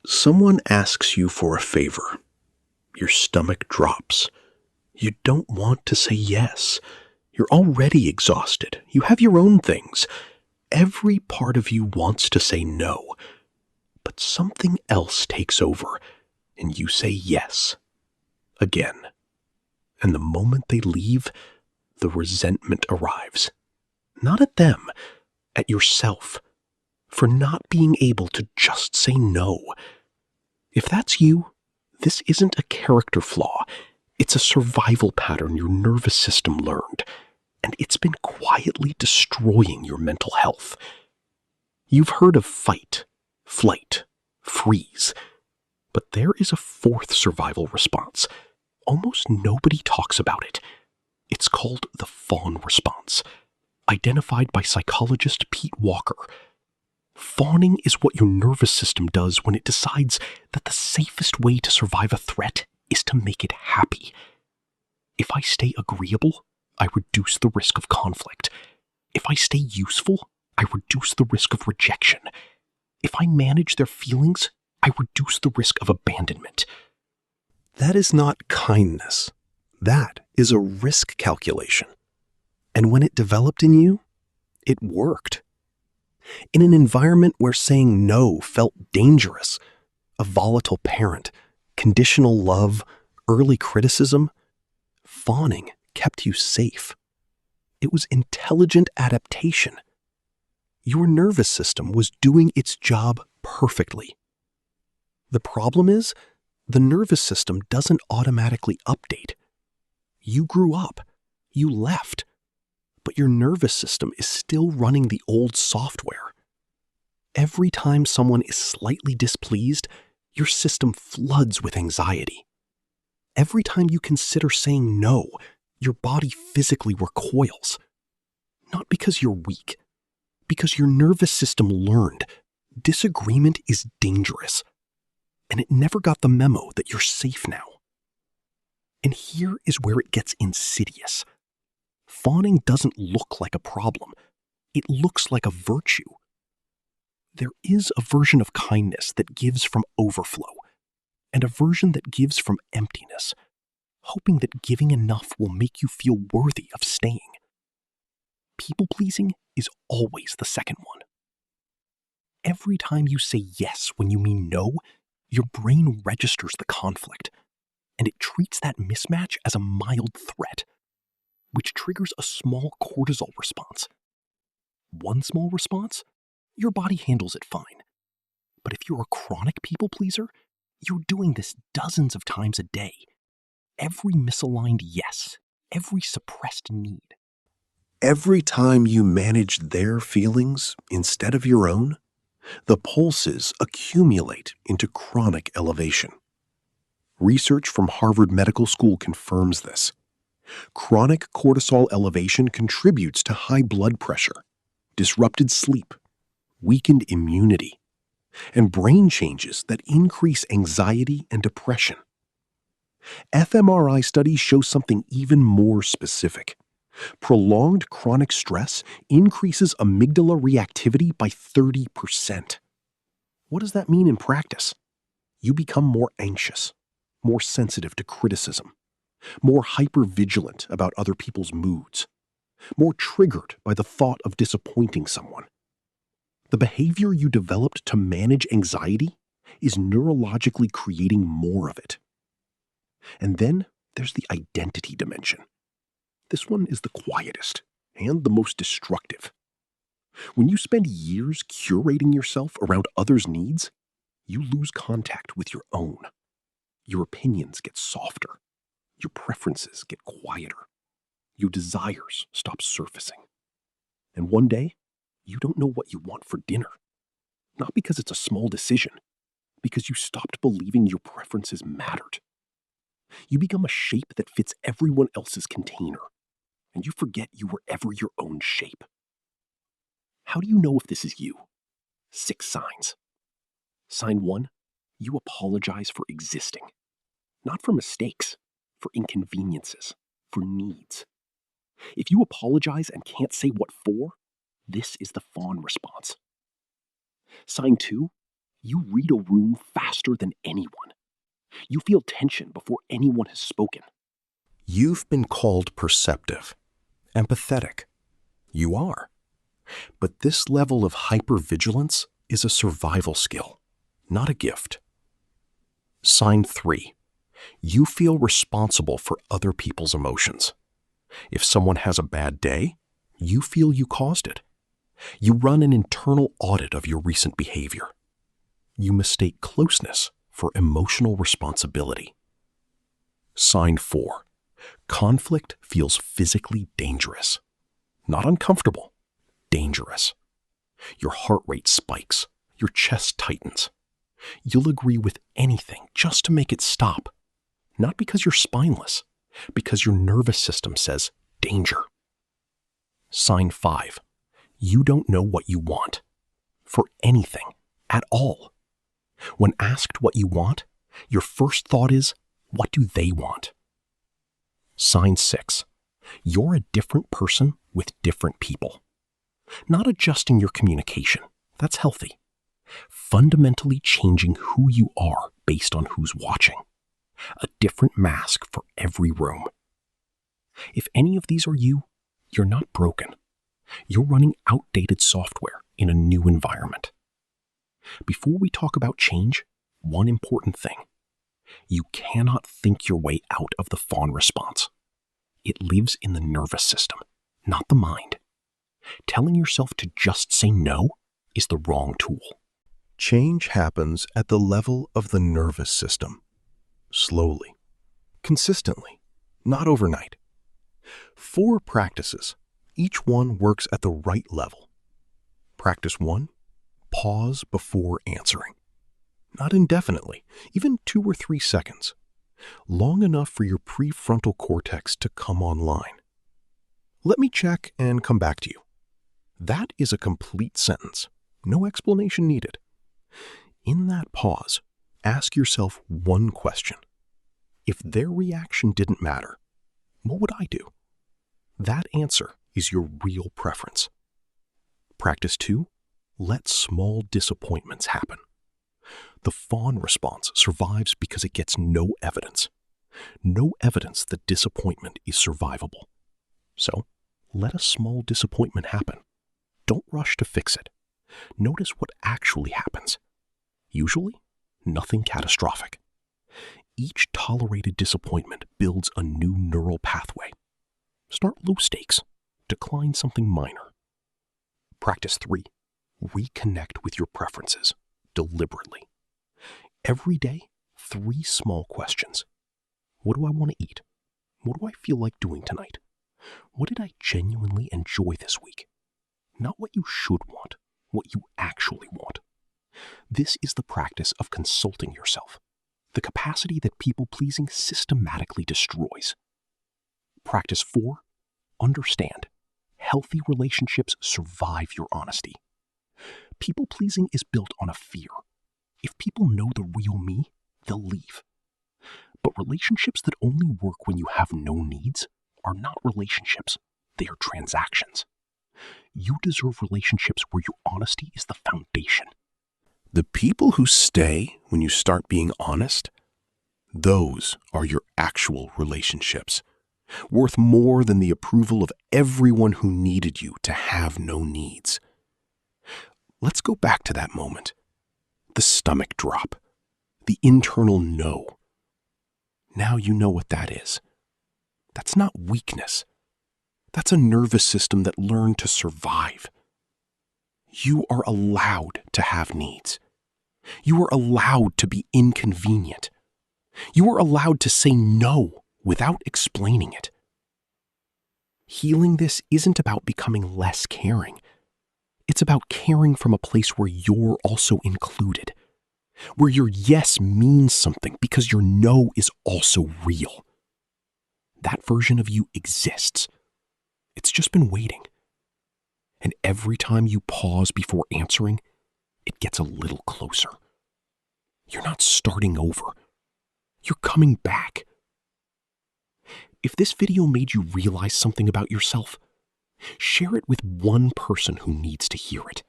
Someone asks you for a favor. Your stomach drops. You don't want to say yes. You're already exhausted. You have your own things. Every part of you wants to say no. But something else takes over, and you say yes. Again. And the moment they leave, the resentment arrives. Not at them, at yourself, for not being able to just say no. If that's you, this isn't a character flaw. It's a survival pattern your nervous system learned, and it's been quietly destroying your mental health. You've heard of fight, flight, freeze, but there is a fourth survival response. Almost nobody talks about it. It's called the Fawn response, identified by psychologist Pete Walker. Fawning is what your nervous system does when it decides that the safest way to survive a threat is to make it happy. If I stay agreeable, I reduce the risk of conflict. If I stay useful, I reduce the risk of rejection. If I manage their feelings, I reduce the risk of abandonment. That is not kindness. That is a risk calculation. And when it developed in you, it worked. In an environment where saying no felt dangerous, a volatile parent, conditional love, early criticism, fawning kept you safe. It was intelligent adaptation. Your nervous system was doing its job perfectly. The problem is, the nervous system doesn't automatically update. You grew up. You left. But your nervous system is still running the old software. Every time someone is slightly displeased, your system floods with anxiety. Every time you consider saying no, your body physically recoils. Not because you're weak, because your nervous system learned disagreement is dangerous, and it never got the memo that you're safe now. And here is where it gets insidious. Fawning doesn't look like a problem. It looks like a virtue. There is a version of kindness that gives from overflow, and a version that gives from emptiness, hoping that giving enough will make you feel worthy of staying. People-pleasing is always the second one. Every time you say yes when you mean no, your brain registers the conflict, and it treats that mismatch as a mild threat, which triggers a small cortisol response. One small response, your body handles it fine. But if you're a chronic people pleaser, you're doing this dozens of times a day. Every misaligned yes, every suppressed need. Every time you manage their feelings instead of your own, the pulses accumulate into chronic elevation. Research from Harvard Medical School confirms this. Chronic cortisol elevation contributes to high blood pressure, disrupted sleep, weakened immunity, and brain changes that increase anxiety and depression. fMRI studies show something even more specific. Prolonged chronic stress increases amygdala reactivity by 30%. What does that mean in practice? You become more anxious, more sensitive to criticism, more hypervigilant about other people's moods, more triggered by the thought of disappointing someone. The behavior you developed to manage anxiety is neurologically creating more of it. And then there's the identity dimension. This one is the quietest and the most destructive. When you spend years curating yourself around others' needs, you lose contact with your own. Your opinions get softer. Your preferences get quieter. Your desires stop surfacing. And one day, you don't know what you want for dinner. Not because it's a small decision, because you stopped believing your preferences mattered. You become a shape that fits everyone else's container, and you forget you were ever your own shape. How do you know if this is you? 6 signs. Sign 1, you apologize for existing. Not for mistakes, for inconveniences, for needs. If you apologize and can't say what for, this is the fawn response. Sign 2, You read a room faster than anyone. You feel tension before anyone has spoken. You've been called perceptive, empathetic. You are. But this level of hypervigilance is a survival skill, not a gift. Sign 3. You feel responsible for other people's emotions. If someone has a bad day, you feel you caused it. You run an internal audit of your recent behavior. You mistake closeness for emotional responsibility. Sign 4. Conflict feels physically dangerous. Not uncomfortable, dangerous. Your heart rate spikes. Your chest tightens. You'll agree with anything just to make it stop. Not because you're spineless, because your nervous system says danger. Sign 5. You don't know what you want. For anything, at all. When asked what you want, your first thought is, what do they want? Sign 6. You're a different person with different people. Not adjusting your communication. That's healthy. Fundamentally changing who you are based on who's watching. A different mask for every room. If any of these are you, you're not broken. You're running outdated software in a new environment. Before we talk about change, one important thing. You cannot think your way out of the fawn response. It lives in the nervous system, not the mind. Telling yourself to just say no is the wrong tool. Change happens at the level of the nervous system. Slowly, consistently, not overnight. 4 practices. Each one works at the right level. Practice 1. Pause before answering. Not indefinitely, even 2 or 3 seconds. Long enough for your prefrontal cortex to come online. Let me check and come back to you. That is a complete sentence. No explanation needed. In that pause, ask yourself one question. If their reaction didn't matter, what would I do? That answer is your real preference. Practice 2. Let small disappointments happen. The fawn response survives because it gets no evidence. No evidence that disappointment is survivable. So, let a small disappointment happen. Don't rush to fix it. Notice what actually happens. Usually, nothing catastrophic. Each tolerated disappointment builds a new neural pathway. Start low stakes. Decline something minor. Practice 3. Reconnect with your preferences, deliberately. Every day, 3 small questions. What do I want to eat? What do I feel like doing tonight? What did I genuinely enjoy this week? Not what you should want, what you actually want. This is the practice of consulting yourself, the capacity that people-pleasing systematically destroys. Practice 4. Understand. Healthy relationships survive your honesty. People-pleasing is built on a fear. If people know the real me, they'll leave. But relationships that only work when you have no needs are not relationships. They are transactions. You deserve relationships where your honesty is the foundation. The people who stay when you start being honest, those are your actual relationships, worth more than the approval of everyone who needed you to have no needs. Let's go back to that moment. The stomach drop, the internal no. Now you know what that is. That's not weakness. That's a nervous system that learned to survive. You are allowed to have needs. You are allowed to be inconvenient. You are allowed to say no without explaining it. Healing this isn't about becoming less caring. It's about caring from a place where you're also included, where your yes means something because your no is also real. That version of you exists. It's just been waiting. And every time you pause before answering, it gets a little closer. You're not starting over. You're coming back. If this video made you realize something about yourself, share it with one person who needs to hear it.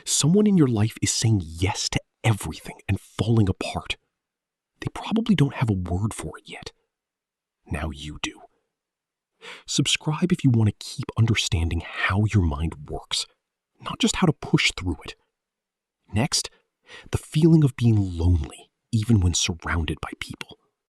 Someone in your life is saying yes to everything and falling apart. They probably don't have a word for it yet. Now you do. Subscribe if you want to keep understanding how your mind works, not just how to push through it. Next, the feeling of being lonely even when surrounded by people.